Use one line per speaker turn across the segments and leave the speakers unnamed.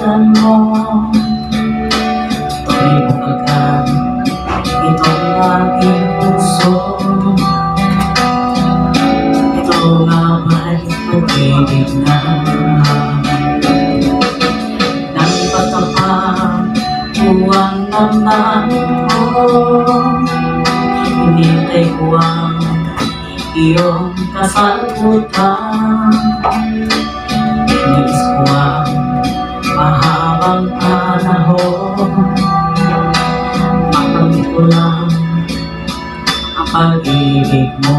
pangalan mo. Tuloy mo agad itong aking puso. Ito nga ba'y pag-ibig na nang patapang buwang damdamin ko. Hinintay ko ang iyong kasagutan. Inis ko ang mahabang panahon. Makamit ko lang ang pag-ibig mo.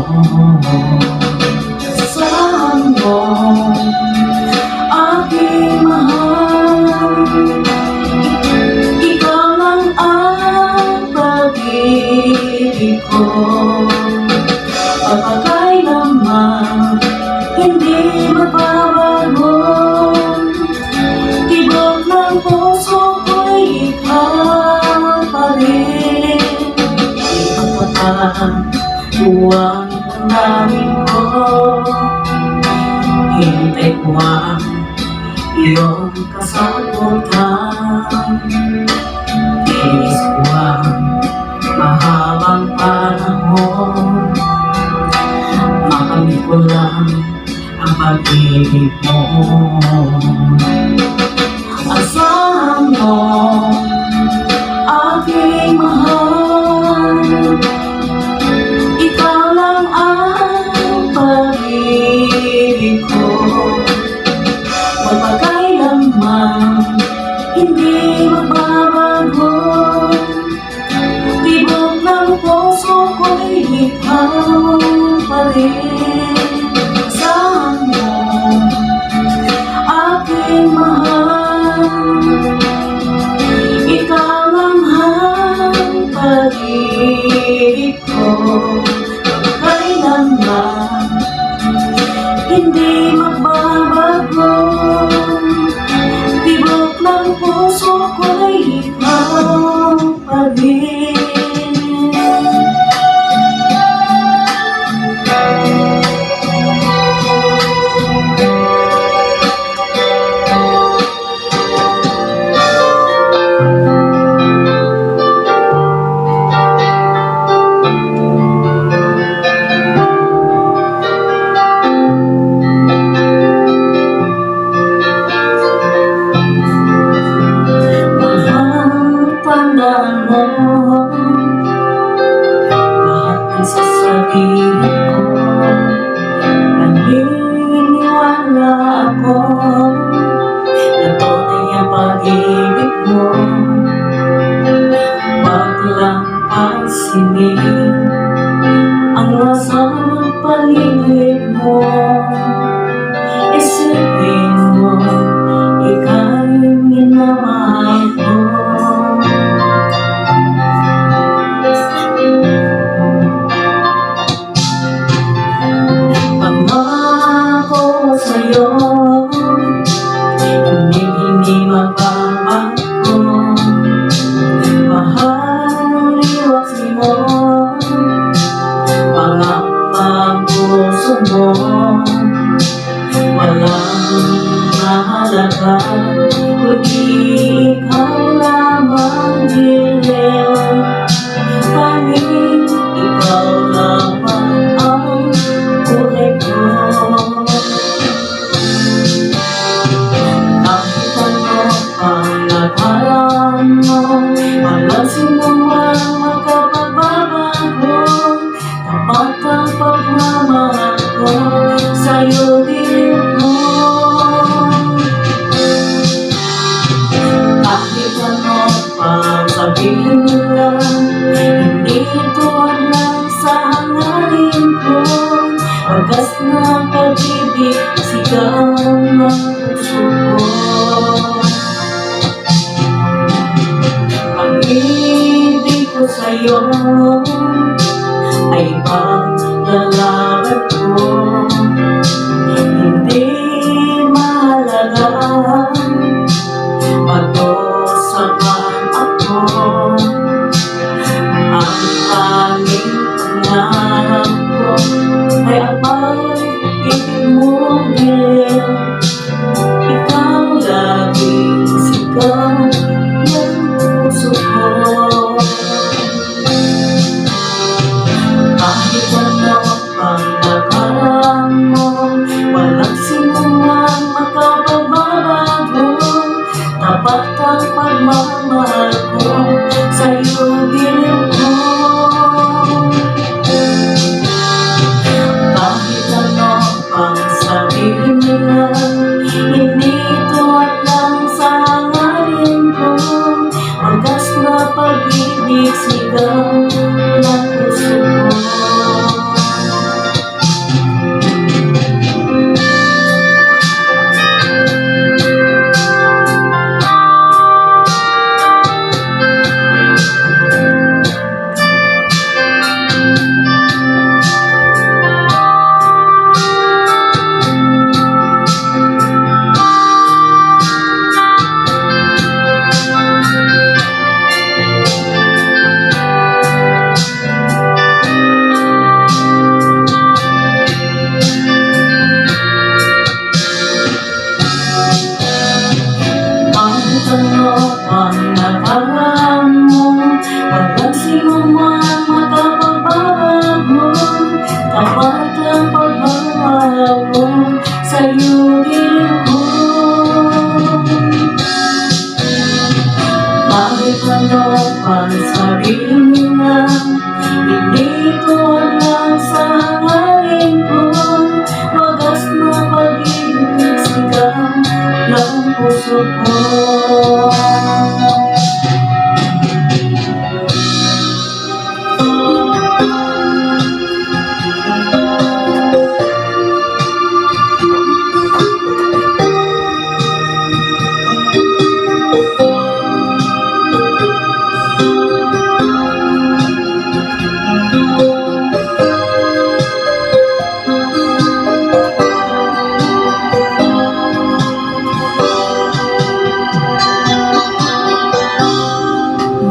Saan mo aking mahal? Ikaw lang ang pag-ibig ko. Pagkakailanman hindi magbabago. Tibok ng puso ko'y ikaw pa rin. Ipagpapatuwang ang daming ko. Hintay ko ang iyong kasagutan. Inis ko ang mahabang panahon. Makamit ko lang ang pag-ibig mo. Asahan mo aking mahal. Ikaw lang ang pag-ibig ko. Magpagkailanman hindi magbabago. Tibok ng puso ko'y ikaw pa rin. Asahan mo aking mahal. Ikaw lang ang pag-ibig ko. Kailanman hindi magbabago. Tibok ng puso ko'y ikaw pa rin. Lahat ng sasabihin ko, naniniwala ako na tunay ang pag-ibig mo. Wag lang pansinin ang nasa paligid mo. Isipin mo, ika'y minamahal ko. Hindi magbabago. Mahal, iwasin mo ang puso mo. Walang mahalaga kundi ikaw lamang dilim. Tanging ikaw lamang ang kulay ko. Walang sinumang makapagbabago. Tapat ang pagmamahal ko sa'yo din mo. Kahit ano pang sabihin nila, hindi tuwag lang sa hangarin ko. Wagas na pag-ibig, sigaw ng puso ko. Pag-ibig ko sa'yo ay paglalaban ko. Hindi mahalaga magdosaman ako. Ang tanging pangarap ko ay ang pag-ibig mo, Ikaw sigaw ng puso ko. Kahit ano pang nakaraan mo, walang sinumang makababago. Tapat ang pagmamahal ko sa'yo, bilib ko. Kahit ano pang sabihin nila, hindi ito alam sa hangarin ko. Wagas na pag-ibig, sigaw ng puso ko. Ano ang nakaraan mo, walang sinumang makababago. Tapat ang pagmamahal ko sa'yo, bilib ko. Kahit ano pang sabihin nila, hindi ito alam sa hangarin ko. Wagas na pag-ibig, sigaw ng puso ko.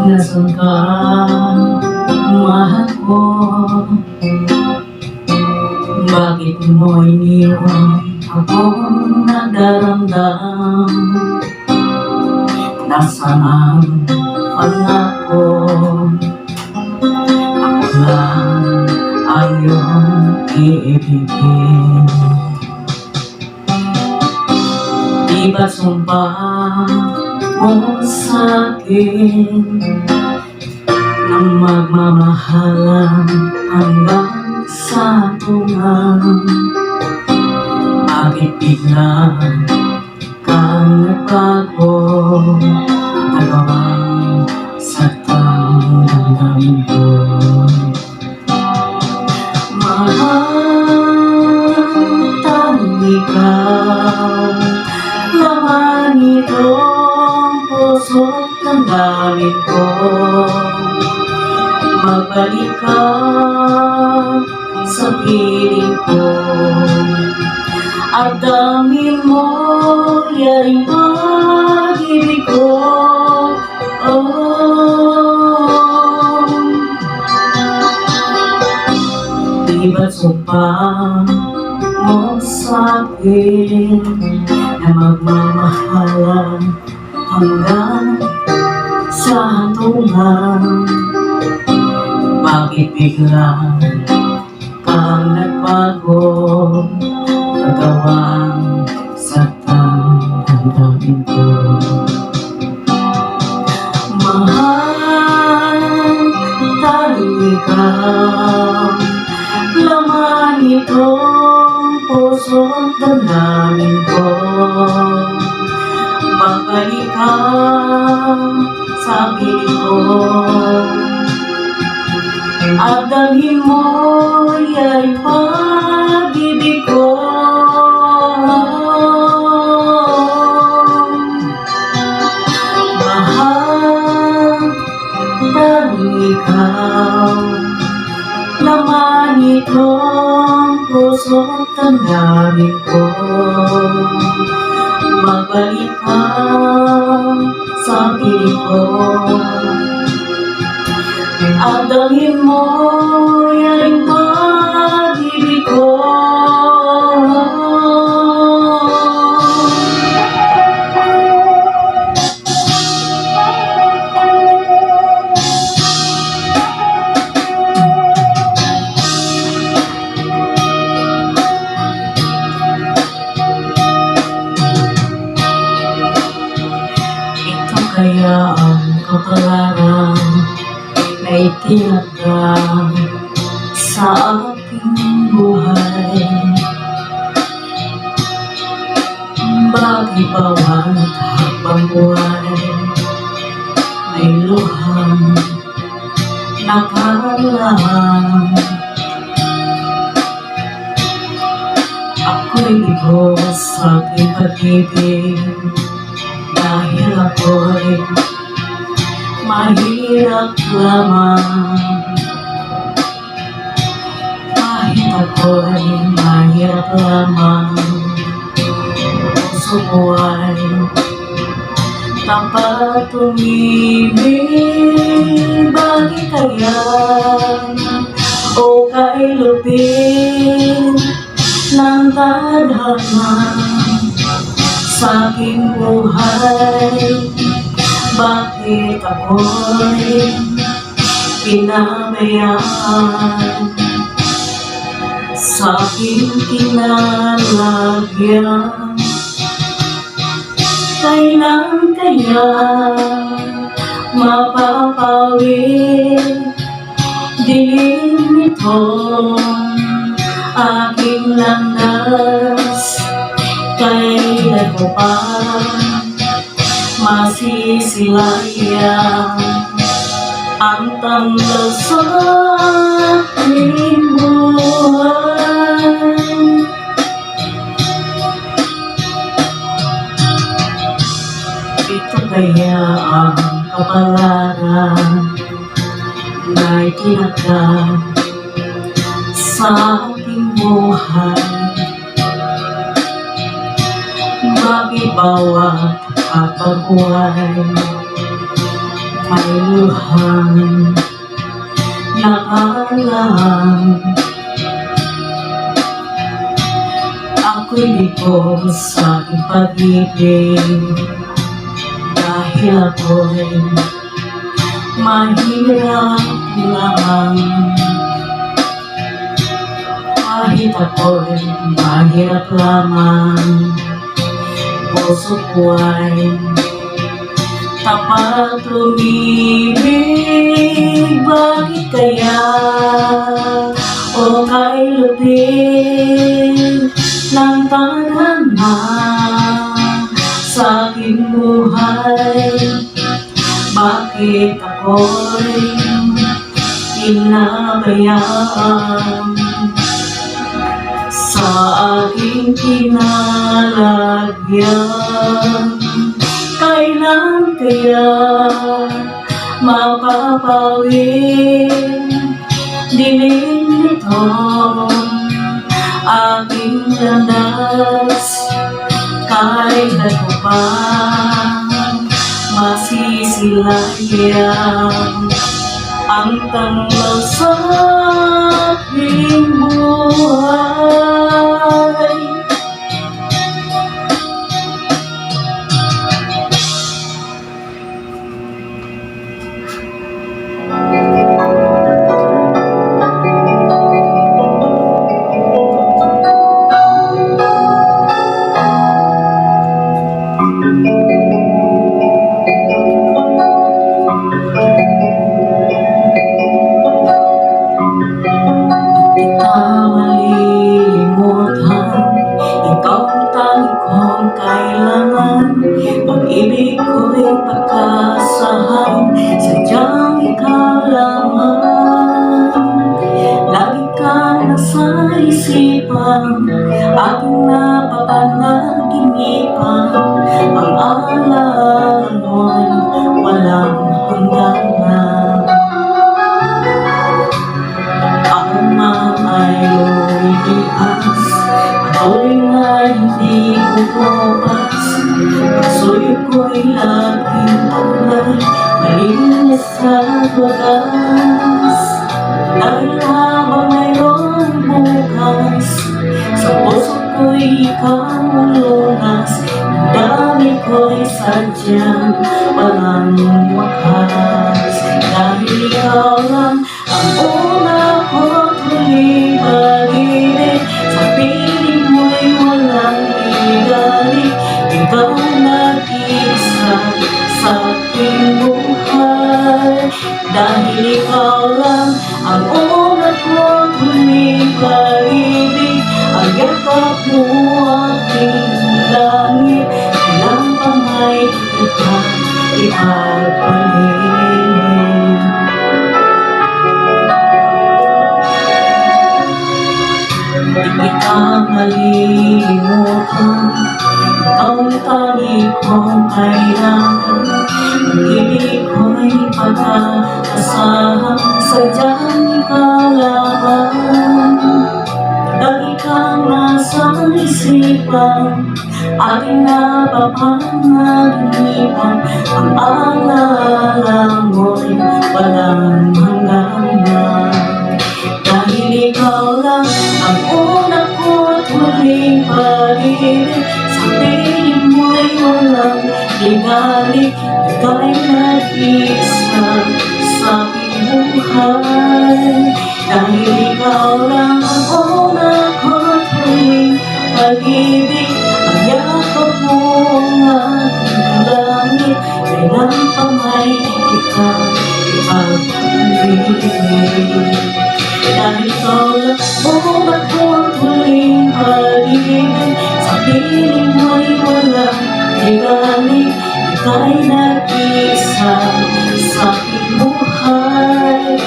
Nasaan ka, mahal ko? Bakit mo iniwan akong nagdaramdam? Nasaan ang pangako? Ako lang ang iyong iibigin. Di ba sumpah mo sa'kin na magmamahalan hanggang sa tungan? Bakit bigla kang nagbago? Nagawang saktang damdamin ko. Mahal, tanging ikaw, laman itong puso't damdamin ko. Magbalik ka sa piling ko, at damin mo yaring pag-ibig ko. Di ba't sumpah mo sa'kin na magmamahalan hanggang sa hantungan? Bakit bigla kang nagbago? Nagawang saktang damdamin ko. Mahal, tanging ikaw, laman itong puso't damdamin ko. Magbalik ka sa piling ko, at dalhin mo yaring pag-ibig ko. Mahal, tanging ikaw, laman itong puso't damdamin ko. Magbalik ka sa piling ko, at dalhin mo yaring pag-ibig ko. kaya ang kapalaran na itinagda sa aking buhay? Bakit bawat habang buhay may luhang nakalaan? Ako'y bigo sa aking pag-ibig dahil ako'y mahirap lamang. Kahit ako'y mahirap lamang, puso ko ay tapat umibig. Bakit kaya o kay lupit ng tadhana sa aking buhay? Bakit ako'y pinabayaan sa aking kinalagyan? Kailan kaya mapapawi dilim nitong aking landas? Kailan ko pa masisilayan ang tanggal sa aking buhay? Ito kaya ang kapalaran na itinagda sa aking buhay? Bakit bawat habang buhay may luhang nakalaan? Ako'y bigo sa aking pag-ibig dahil ako'y mahirap lamang. Kahit ako'y mahirap lamang, puso ko ay tapat umibig. Bakit kaya o kay lupit ng tadhana sa aking buhay? Bakit ako'y pinabayaan sa aking kinalagyan? Kailan kaya mapapawi dilim nitong aking landas? Kailan ko pa masisilayan ang tanggal sa aking buhay? Pag-ibig ko'y pagkasahan, sadyang ikaw lamang. Lagi kang nasa isipan, aking napapanaginipan. Ang alala mo'y walang hangganan. Ako man ay lumilipas, patuloy na hindi bubukas. Puso'y ko'y laging taglay, malinis at wagas. Dahil habang mayroong bukas, sa puso ko'y ikaw ang lunas. Ang dami ko'y sadyang walang wakas. Dahil ikaw lang ang una ko't huling pag-ibig, sa piling mo'y walang ibalik. Ikaw nag-iisa sa aking Dahil ikaw lang ang una ko tuwing pag-ibig. Ang yakap mo aking langit, kailang pa may kita ipagpalit. Di kita malilimutan, ikaw ang tanging kong kailangan. Pag-ibig ko'y pag-aasahan, sadyang ikaw lamang. Lagi kang nasa isipan, aking napapangalipan. Ang alaala mo'y walang hanggan. Dahil ikaw lang ang una ko tuwing pag-ibig. Sa piling mo'y walang ibalik, ika'y nag-isa sa aking buhay. Dahil ikaw lang ang una ko tuwing pag-ibig. Ang yakap mo ang aking langit, kailan pa may kita ipagpalit. Dahil ikaw lang una ko tuwing pag-ibig. Sa piling mo'y walang ibalik, ika'y nag-isa sa aking buhay.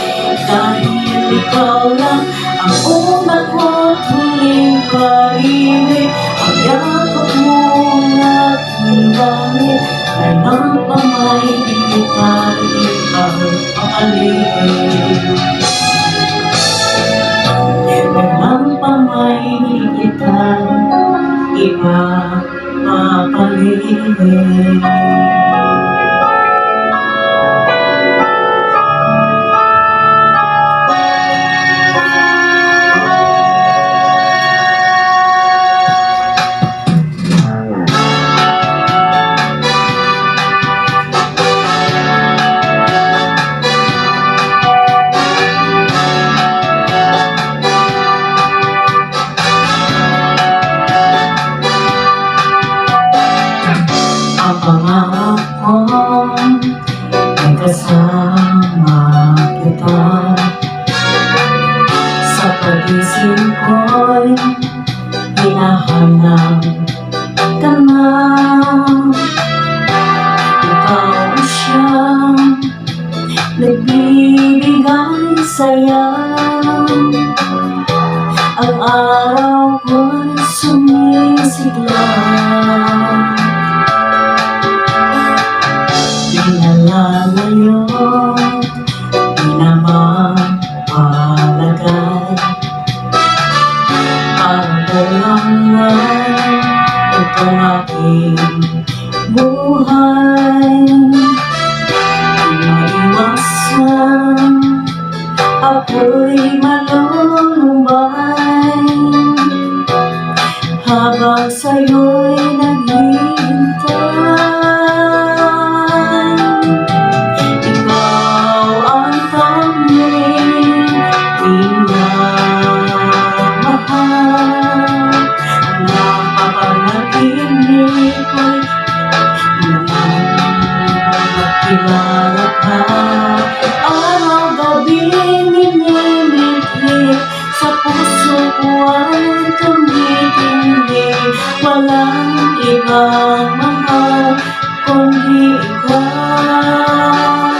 Dahil ikaw lang ang una ko tuwing pag-ibig. Ang yakap mo ang aking langit, kailan pa may kita ipagpalit. Kailan pa may kita ipagpalit. Ang pangarap ko ay kasama kita. Sa pag-isip ko'y hinahanap ka na. Ikaw ang siyang nagbibigay saya. Ang araw ko'y sumisigla. Pinalalayo, pinamapalagay. Parang dalangay itong aking buhay. Di maiwasan, ako'y malulumbay habang sa'yo'y naghihintay. Kilala ka, araw-gabi minimiti, sa puso ko ay tumitindi. Walang ibang mahal kundi ikaw.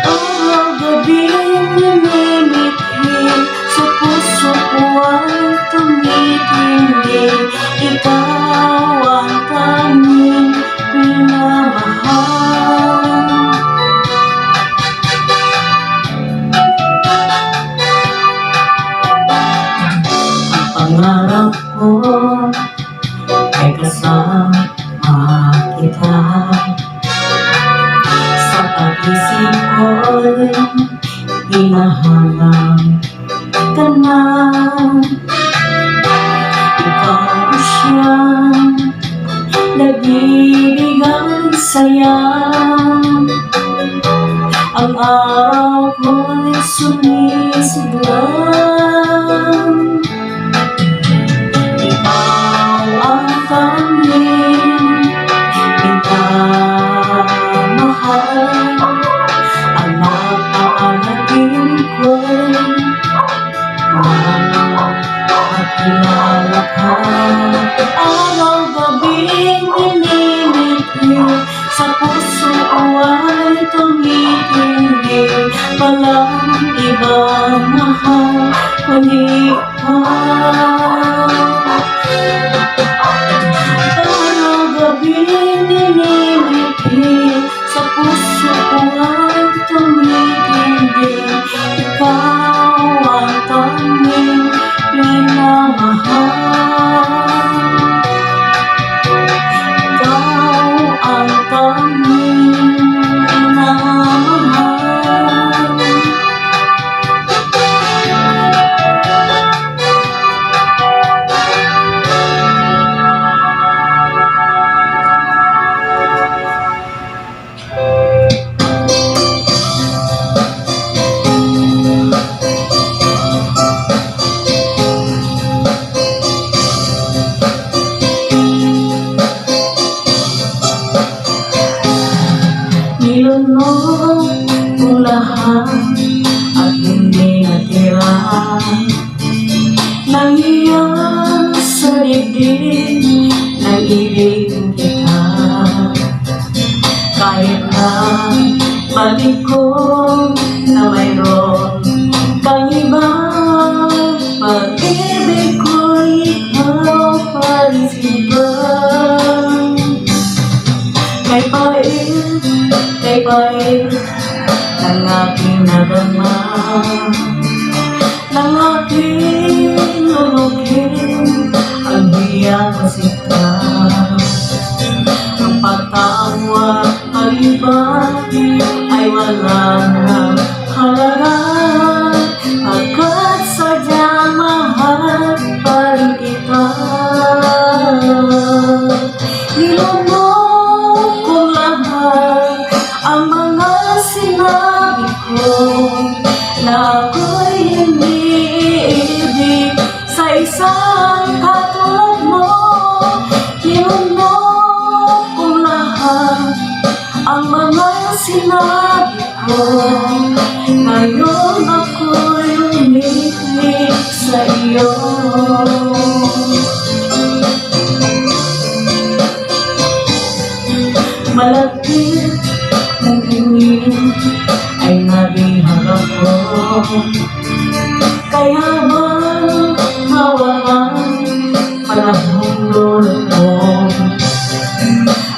Araw-gabi minimiti, sa puso ko ay tumitindi. Ikaw ang tanging minamahal. Ang pangarap ko ay kasama kita. Sa pag-isip ko'y hinahanap ka na. Ikaw ang siyang nagbibigay saya. Ang araw ko'y sumisigla. Ikaw ang tanging minamahal. bang mahal pag-iwan? Para gabing ninimiti sa puso ko ay tumitigil. Ikaw ang tanging minamahal. Ikaw ang tanging minamahal. Nilunod kong lahat at hindi natira nang iyan sa dibdib ng ibig kita. Kahit na balik ko na mayroon kang iba, pag-ibig ko'y ikaw pa rin siya. Kay pait ng aking nadama, ng aking lulugin ang hiyang masika. Ang pagtawa ang iba ay wala nang halaga, pagkat sadyang mahal pa rin kita. Nilunod ko lahat ang mga sinabi ko na ako'y hindi ibig sa isang katulad mo. Nilunod ko lahat ang mga sinabi ko, ngayon ako'y umibig sa iyo. Malapit ng tingin ay nabiharap ko, kaya bang hawakan panahong lulong.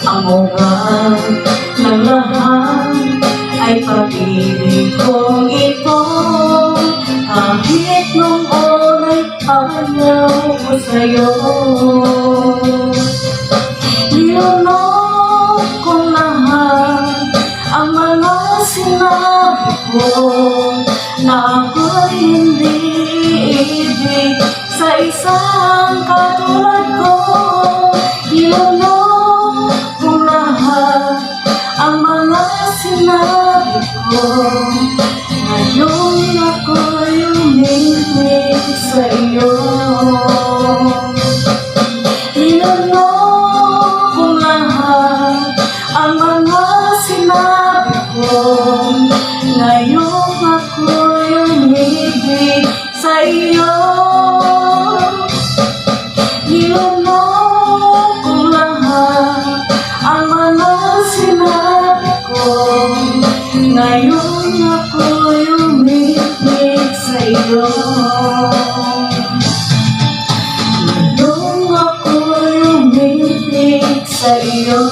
Ang ugat ng lahat ay pag-ibig kong ito, kahit nung oray ayaw ko sa'yo. Nilunod kong lahat ang mga sinabi ko na ako'y hindi ibig sa isang katulad ko. Nilunod kong lahat ang mga sinabi ko, ngayon ako'y umibig sa iyo. Nilunod kong lahat ang mga sinabi ko, ngayon ako'y umibig sa iyo. Nilunod kong lahat ang mga sinabi ko, ngayon ako'y umibig sa iyo. Ngayon ako'y umibig sa iyo.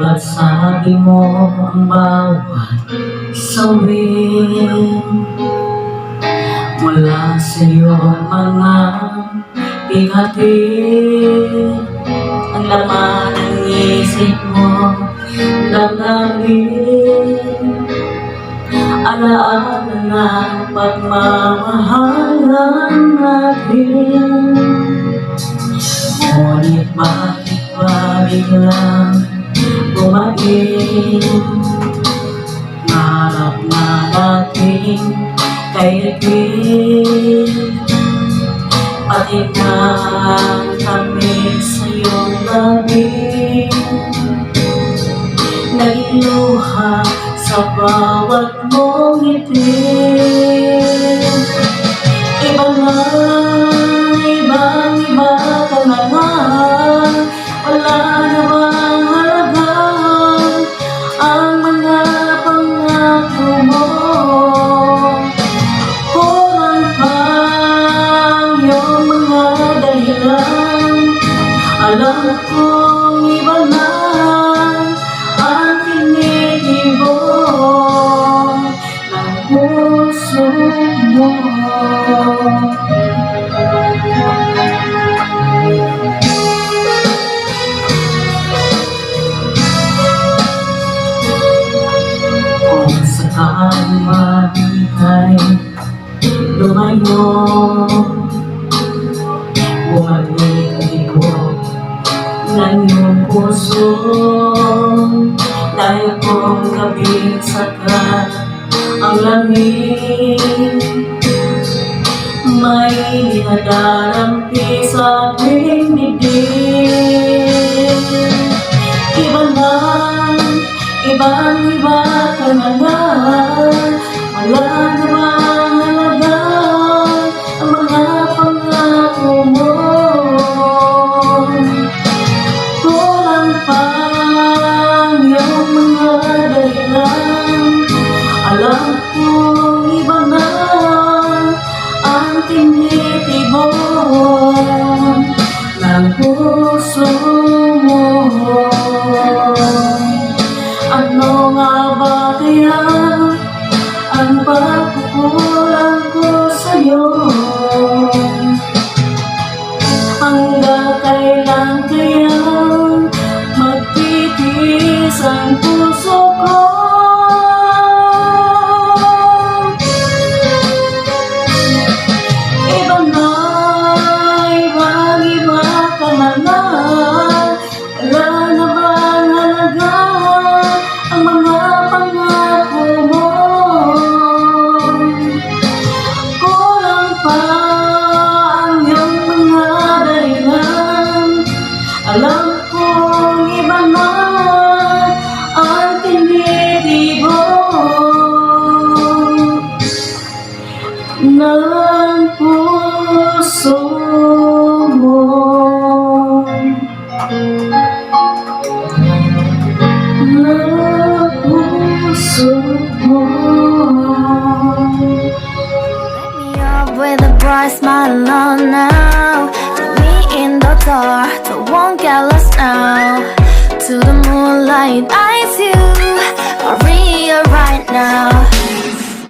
At sabi mo ang bawat sawin mula sa iyong mga ihatid. Ang laman ng isip mo, damdamin, alaala ng pagmamahalan natin. Ngunit bakit ba biglang bumain? Marap na dating kaibigan, pati na kami sa iyong labing naging luha sa bawat mong ngiti. Iba na, ibang-iba ka na nga, wala na bang halaga ang mga pangako mo? Kulang pa ang iyong mga dahilan. Alam kong iba na ang tinitibok ng puso mo. Kung saan man ika'y lumayo, bumalik ang tibok ng iyong puso. Dahil kung gabing sakat ang lamig, may dinadarampi sa aking bibig. Iba na, ibang-iba ka na nga, wala na bang halaga ang mga pangako mo? Kulang pa ang iyong mga dahilan. Alam kong iba na ang tinitibok ng puso mo. Ano nga ba kaya ang pagkukulang ko sa'yo? Hanggang kailan kaya magtitiis ang puso ko? Iba na, ibang-iba ka na nga, wala na bang halaga ang mga pangako mo? Kulang pa ang iyong mga dahilan. Alam kong iba na ang tinitibok ng puso mo. Ng puso mo.
Me up with a bright smile on now. Meet me in the dark, so won't get lost now. To the moonlight, eyes you, Maria right now.